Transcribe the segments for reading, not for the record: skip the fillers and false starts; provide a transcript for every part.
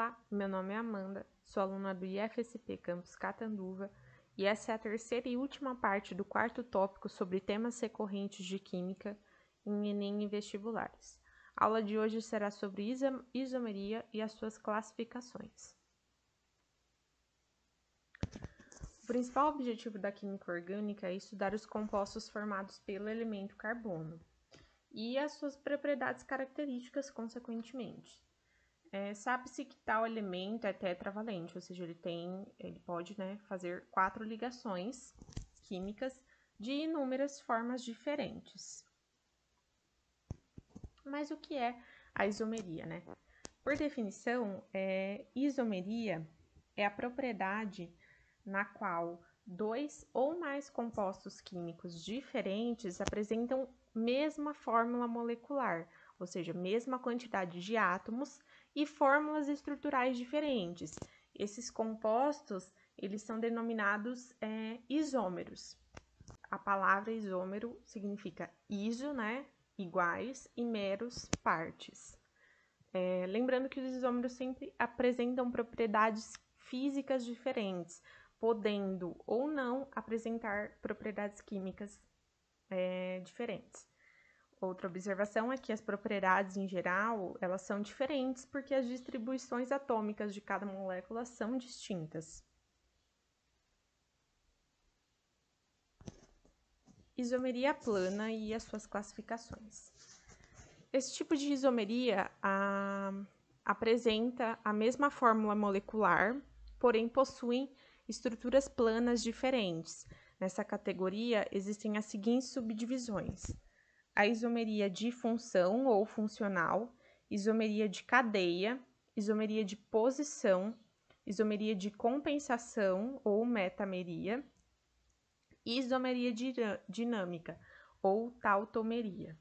Olá, meu nome é Amanda, sou aluna do IFSP Campus Catanduva e essa é a terceira e última parte do quarto tópico sobre temas recorrentes de Química em Enem e vestibulares. A aula de hoje será sobre isomeria e as suas classificações. O principal objetivo da química orgânica é estudar os compostos formados pelo elemento carbono e as suas propriedades características, consequentemente. Sabe-se que tal elemento é tetravalente, ou seja, ele pode fazer 4 ligações químicas de inúmeras formas diferentes. Mas o que é a isomeria, Por definição, isomeria é a propriedade na qual 2 ou mais compostos químicos diferentes apresentam mesma fórmula molecular, ou seja, mesma quantidade de átomos e fórmulas estruturais diferentes. Esses compostos, eles são denominados isômeros. A palavra isômero significa iso, iguais, e meros, partes. Lembrando que os isômeros sempre apresentam propriedades físicas diferentes, podendo ou não apresentar propriedades químicas diferentes. Outra observação é que as propriedades, em geral, elas são diferentes porque as distribuições atômicas de cada molécula são distintas. Isomeria plana e as suas classificações. Esse tipo de isomeria apresenta a mesma fórmula molecular, porém possuem estruturas planas diferentes. Nessa categoria, existem as seguintes subdivisões: a isomeria de função ou funcional, isomeria de cadeia, isomeria de posição, isomeria de compensação ou metameria, e isomeria dinâmica ou tautomeria.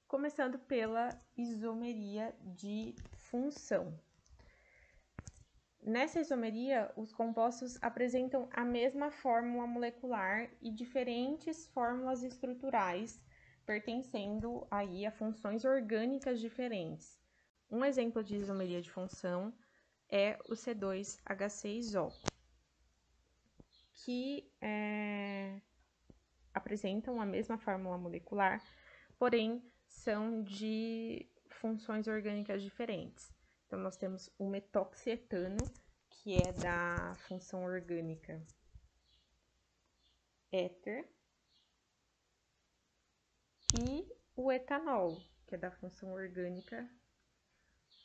Começando pela isomeria de função. Nessa isomeria, os compostos apresentam a mesma fórmula molecular e diferentes fórmulas estruturais, pertencendo aí a funções orgânicas diferentes. Um exemplo de isomeria de função é o C2H6O, que apresentam a mesma fórmula molecular, porém são de funções orgânicas diferentes. Então, nós temos o metoxietano, que é da função orgânica éter, e o etanol, que é da função orgânica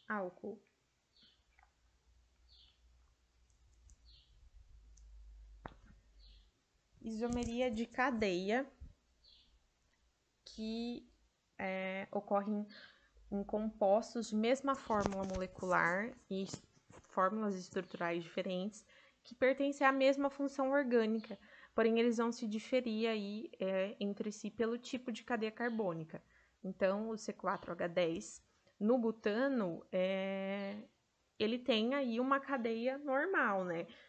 álcool. Isomeria de cadeia, que ocorre em compostos de mesma fórmula molecular e fórmulas estruturais diferentes, que pertencem à mesma função orgânica, porém eles vão se diferir aí, entre si pelo tipo de cadeia carbônica. Então, o C4H10, no butano, ele tem aí uma cadeia normal,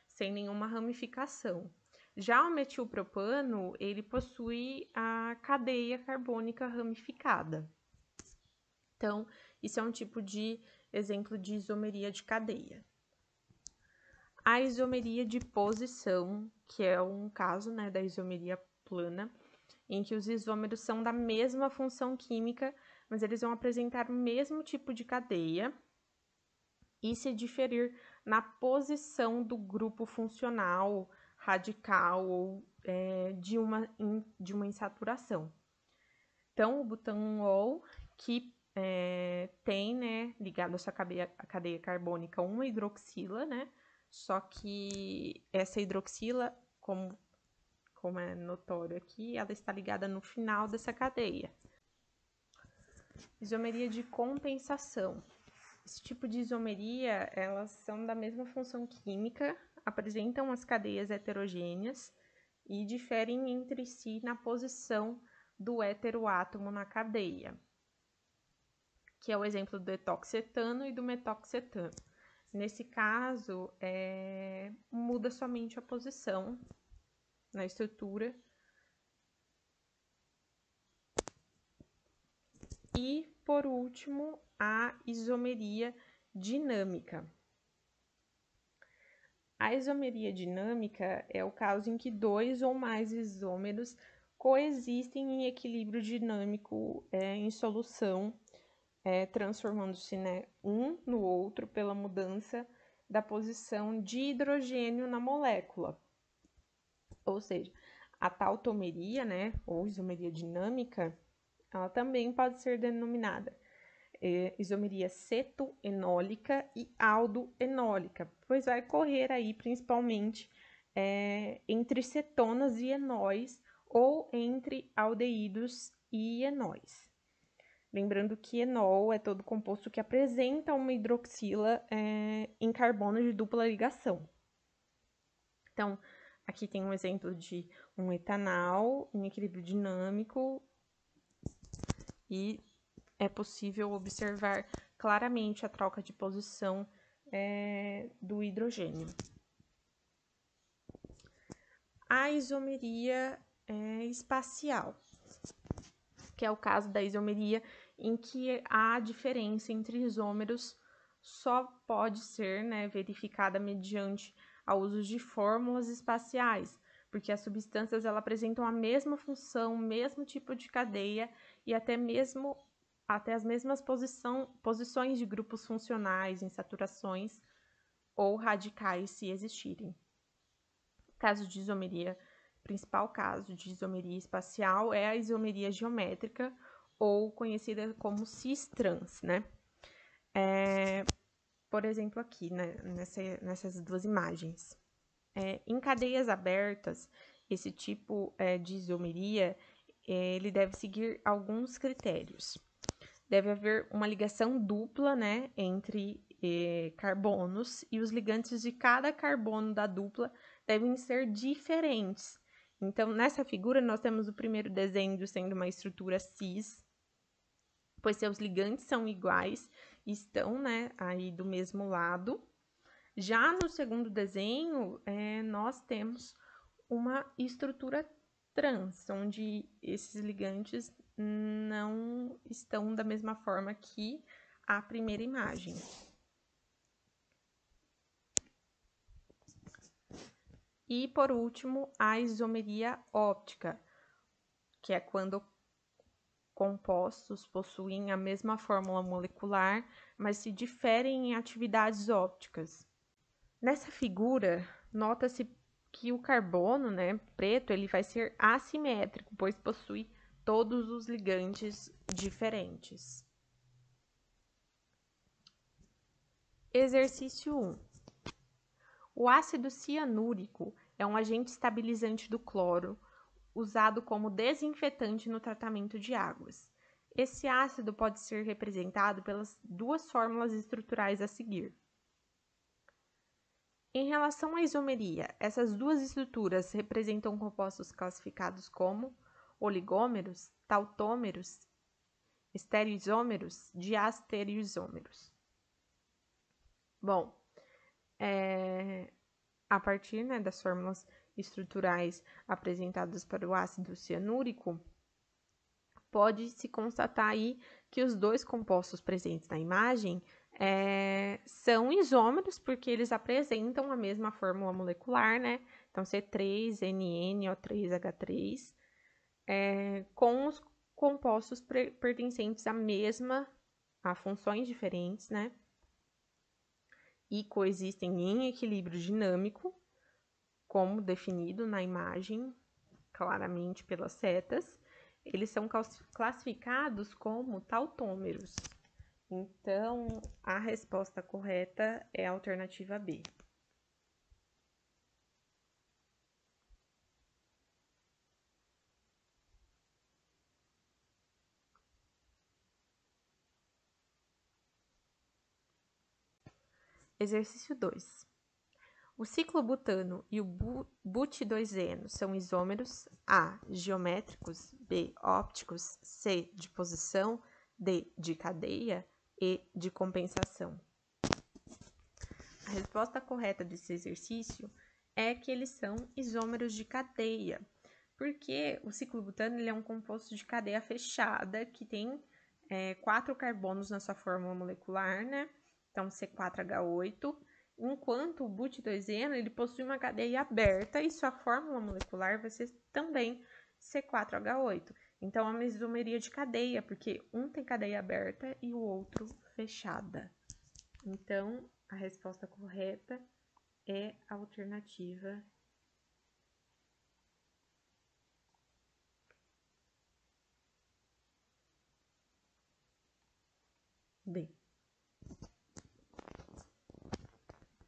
sem nenhuma ramificação. Já o metilpropano, ele possui a cadeia carbônica ramificada. Então, isso é um tipo de exemplo de isomeria de cadeia. A isomeria de posição, que é um caso, da isomeria plana, em que os isômeros são da mesma função química, mas eles vão apresentar o mesmo tipo de cadeia e se diferir na posição do grupo funcional, radical ou de uma insaturação. Então, o butanol, que tem, ligado a sua cadeia carbônica, uma hidroxila, Só que essa hidroxila, como é notório aqui, ela está ligada no final dessa cadeia. Isomeria de compensação. Esse tipo de isomeria, elas são da mesma função química, apresentam as cadeias heterogêneas e diferem entre si na posição do heteroátomo na cadeia, que é o exemplo do etoxetano e do metoxetano. Nesse caso, muda somente a posição na estrutura. E por último, a isomeria dinâmica. A isomeria dinâmica é o caso em que dois ou mais isômeros coexistem em equilíbrio dinâmico em solução, transformando-se, né, um no outro pela mudança da posição de hidrogênio na molécula. Ou seja, a tautomeria, né, ou isomeria dinâmica, ela também pode ser denominada isomeria cetoenólica e aldoenólica, pois vai ocorrer aí principalmente entre cetonas e enóis ou entre aldeídos e enóis. Lembrando que enol é todo composto que apresenta uma hidroxila em carbono de dupla ligação. Então, aqui tem um exemplo de um etanal em equilíbrio dinâmico e é possível observar claramente a troca de posição do hidrogênio. A isomeria espacial, que é o caso da isomeria em que a diferença entre isômeros só pode ser verificada mediante o uso de fórmulas espaciais, porque as substâncias apresentam a mesma função, o mesmo tipo de cadeia e até as mesmas posições de grupos funcionais em saturações ou radicais, se existirem. Caso de isomeria, principal caso de isomeria espacial é a isomeria geométrica, ou conhecida como cis-trans, né? Por exemplo, aqui, né, nessas duas imagens. Em cadeias abertas, esse tipo de isomeria, ele deve seguir alguns critérios. Deve haver uma ligação dupla, né, entre carbonos, e os ligantes de cada carbono da dupla devem ser diferentes. Então, nessa figura, nós temos o primeiro desenho sendo uma estrutura cis, pois seus ligantes são iguais e estão, né, aí do mesmo lado. Já no segundo desenho, nós temos uma estrutura trans, onde esses ligantes não estão da mesma forma que a primeira imagem. E, por último, a isomeria óptica, que é quando compostos possuem a mesma fórmula molecular, mas se diferem em atividades ópticas. Nessa figura, nota-se que o carbono, né, preto, ele vai ser assimétrico, pois possui todos os ligantes diferentes. Exercício 1. O ácido cianúrico é um agente estabilizante do cloro, usado como desinfetante no tratamento de águas. Esse ácido pode ser representado pelas duas fórmulas estruturais a seguir. Em relação à isomeria, essas duas estruturas representam compostos classificados como oligômeros, tautômeros, estereoisômeros, diastereoisômeros. Bom, a partir das fórmulas estruturais apresentadas para o ácido cianúrico, pode-se constatar aí que os dois compostos presentes na imagem são isômeros, porque eles apresentam a mesma fórmula molecular, né? Então, C3NO3H3, com os compostos pertencentes a funções diferentes, né? E coexistem em equilíbrio dinâmico, como definido na imagem, claramente pelas setas. Eles são classificados como tautômeros. Então, a resposta correta é a alternativa B. Exercício 2. O ciclobutano e o but2eno são isômeros A, geométricos, B, ópticos, C, de posição, D, de cadeia, E, de compensação. A resposta correta desse exercício é que eles são isômeros de cadeia, porque o ciclobutano ele é um composto de cadeia fechada que tem 4 carbonos na sua fórmula molecular, né? Então, C4H8, enquanto o but2eno, ele possui uma cadeia aberta e sua fórmula molecular vai ser também C4H8. Então, a uma isomeria de cadeia, porque um tem cadeia aberta e o outro fechada. Então, a resposta correta é a alternativa D.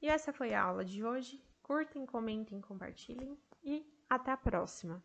E essa foi a aula de hoje. Curtem, comentem, compartilhem e até a próxima!